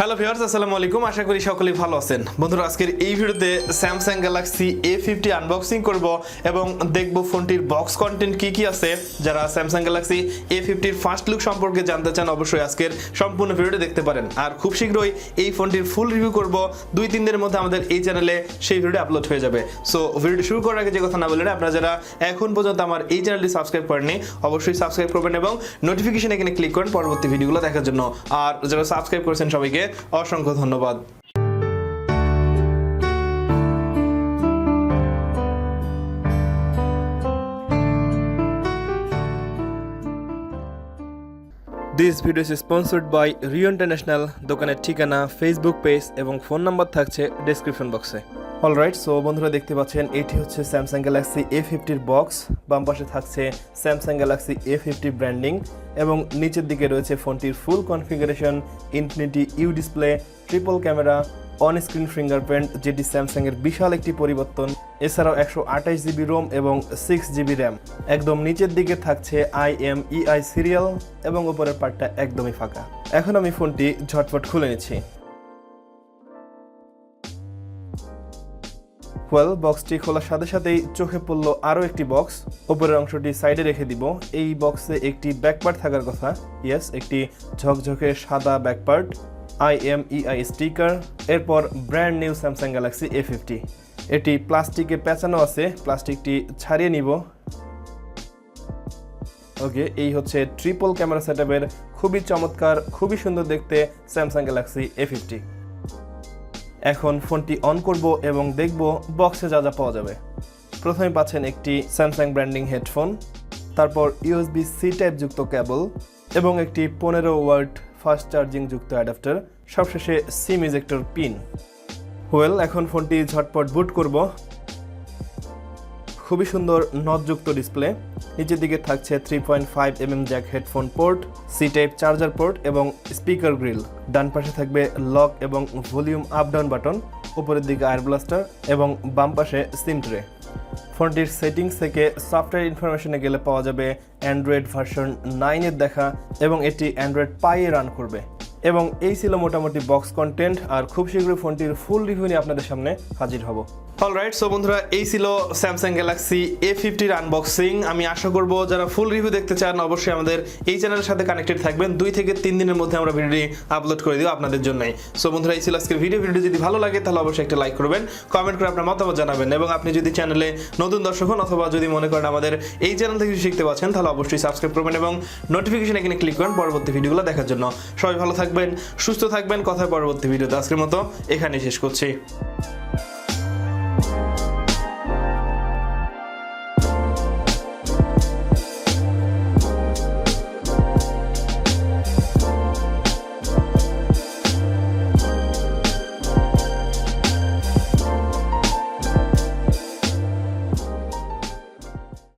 Hello viewers, আসসালামু আলাইকুম। আশা করি সকলেই ভালো আছেন। বন্ধুরা, আজকের এই ভিডিওতে স্যামসাং গ্যালাক্সি A50 আনবক্সিং করব এবং দেখব ফোনটির বক্স কন্টেন্ট কি আছে। যারা Samsung Galaxy A50 first look সম্পর্কে জানতে চান অবশ্যই আজকের সম্পূর্ণ ভিডিওটি দেখতে পারেন। আর খুব শীঘ্রই এই ফোনটির ফুল রিভিউ করব, 2-3 দিনের মধ্যে আমাদের এই চ্যানেলে সেই ভিডিও আপলোড হয়ে যাবে। সো ভিডিওটি শুরু করার আগে যে কথা না বললেন, আপনারা যারা এখন পর্যন্ত আমার এই চ্যানেলটি সাবস্ক্রাইব করেননি অবশ্যই সাবস্ক্রাইব করবেন এবং নোটিফিকেশন এখানে ক্লিক করেন পরবর্তী ভিডিওগুলো দেখার জন্য। আর যারা সাবস্ক্রাইব করেছেন সবাইকে অসংখ্য ধন্যবাদ। This video is sponsored by Rio International। দোকানের ঠিকানা, ফেসবুক পেজ এবং ফোন নাম্বার থাকছে ডেসক্রিপশন বক্সে। অলরাইট, সো বন্ধুরা দেখতে পাচ্ছেন এটি হচ্ছে স্যামসাং গ্যালাক্সি A50 বক্স। বাম পাশে থাকছে স্যামসাং গ্যালাক্সি A50 ব্র্যান্ডিং এবং নিচের দিকে রয়েছে ফোনটির full configuration, infinity U display, triple camera, on screen fingerprint, যেটি স্যামসাং এর বিশাল একটি পরিবর্তন। এছাড়াও 128 জিবি রোম এবং 6 জিবি র্যাম। একদম নিচের দিকে থাকছে IMEI সিরিয়াল এবং উপরের পার্টটা একদমই ফাঁকা। এখন আমি ফোনটি ঝটপট খুলে নিচ্ছি। বক্সটি খোলার সাথে সাথেই চোখে পড়লো আরও একটি বক্স। উপরের অংশটি সাইডে রেখে দিব। এই বক্সে একটি ব্যাকপার্ট থাকার কথা। ইয়েস, একটি ঝকঝকে সাদা ব্যাকপার্ট, IMEI স্টিকার, এরপর brand new Samsung Galaxy A50। এটি প্লাস্টিকে পেঁচানো আছে, প্লাস্টিকটি ছাড়িয়ে নিব। ওকে, এই হচ্ছে ট্রিপল ক্যামেরা সেটআপের খুবই চমৎকার, খুবই সুন্দর দেখতে স্যামসাং গ্যালাক্সি A50। এখন ফোনটি অন করব এবং দেখব বক্সে যা যা পাওয়া যাবে। প্রথমে পাচ্ছেন একটি স্যামসাং ব্র্যান্ডিং হেডফোন, তারপর USB-C টাইপ যুক্ত কেবল এবং একটি 15 ওয়াট ফাস্ট চার্জিং যুক্ত অ্যাডাপ্টার, সবশেষে সিম ইজেক্টর পিন। এখন ফোনটি ঝটপট বুট করব। খুবই সুন্দর নটযুক্ত ডিসপ্লে। নিচের দিকে থাকছে 3.5 mm jack headphone port, C type charger port এবং স্পিকার গ্রিল। ডান পাশে থাকবে লক এবং ভলিউম আপ ডাউন বাটন, উপরের দিকে আয়ার ব্লাস্টার এবং বাম পাশে সিম ট্রে। ফোনটির সেটিংস থেকে সফটওয়্যার ইনফরমেশনে গেলে পাওয়া যাবে অ্যান্ড্রয়েড ভার্সন 9 এর দেখা এবং এটি অ্যান্ড্রয়েড পাইয়ে রান করবে। এবং এই ছিল মোটামুটি বক্স কন্টেন্ট। আর খুব শীঘ্রই ফোনটির ফুল রিভিউ নিয়ে আপনাদের সামনে হাজির হব। অলরাইট, সো বন্ধুরা এই ছিল স্যামসাং গ্যালাক্সি A50 আনবক্সিং। আমি আশা করব যারা ফুল রিভিউ দেখতে চান অবশ্যই আমাদের এই চ্যানেলের সাথে কানেক্টেড থাকবেন। 2 থেকে 3 দিনের মধ্যে আমরা ভিডিওটি আপলোড করে দিব আপনাদের জন্যই। সো বন্ধুরা এই ছিল আজকের ভিডিও যদি ভালো লাগে তাহলে অবশ্যই একটা লাইক করবেন, কমেন্ট করে আপনার মতামত জানাবেন এবং আপনি যদি চ্যানেলে নতুন দর্শক হন অথবা যদি মনে করেন আমাদের এই চ্যানেল থেকে শিখতে পাচ্ছেন তাহলে অবশ্যই সাবস্ক্রাইব করবেন এবং নোটিফিকেশন এখানে ক্লিক করেন পরবর্তী ভিডিওগুলো দেখার জন্য। সবাই ভালো থাকবেন, সুস্থ থাকবেন। কথা পরবর্তী ভিডিওতে। আজকের মতো এখানেই শেষ করছি।